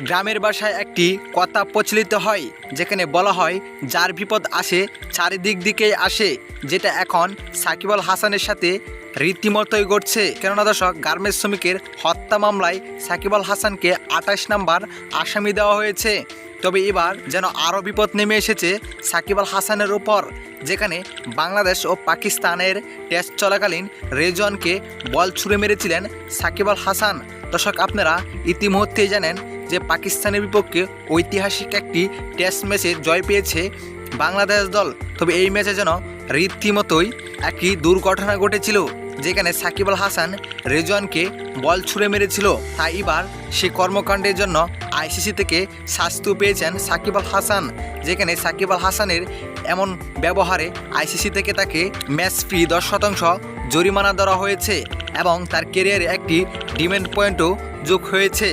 গ্রামের ভাষায় একটি কথা প্রচলিত হয়, যেখানে বলা হয় যার বিপদ আসে চারিদিক দিকেই আসে, যেটা এখন সাকিব আল হাসানের সাথে রীতিমতোই ঘটছে। কেননা দর্শক, গার্মেন্টস শ্রমিকের হত্যা মামলায় সাকিব আল হাসানকে 28 নম্বর আসামি দেওয়া হয়েছে। তবে এবার যেন আরও বিপদ নেমে এসেছে সাকিব আল হাসানের উপর, যেখানে বাংলাদেশ ও পাকিস্তানের টেস্ট চলাকালীন রেজওয়ানকে বল ছুঁড়ে মেরেছিলেন সাকিব আল হাসান। দর্শক, আপনারা ইতিমধ্যেই জানেন যে পাকিস্তানের বিপক্ষে ঐতিহাসিক একটি টেস্ট ম্যাচে জয় পেয়েছে বাংলাদেশ দল। তবে এই ম্যাচে যেন রীতিমতোই একটি দুর্ঘটনা ঘটেছিল, যেখানে সাকিব আল হাসান রেজওয়ানকে বল ছুঁড়ে মেরেছিল। তাই এবার সেই কর্মকাণ্ডের জন্য আইসিসি থেকে শাস্তিও পেয়েছেন সাকিব আল হাসান, যেখানে সাকিব আল হাসানের এমন ব্যবহারে আইসিসি থেকে তাকে ম্যাচ ফি 10% জরিমানা দেওয়া হয়েছে এবং তার ক্যারিয়ারে একটি ডিমেন্ড পয়েন্টও যোগ হয়েছে।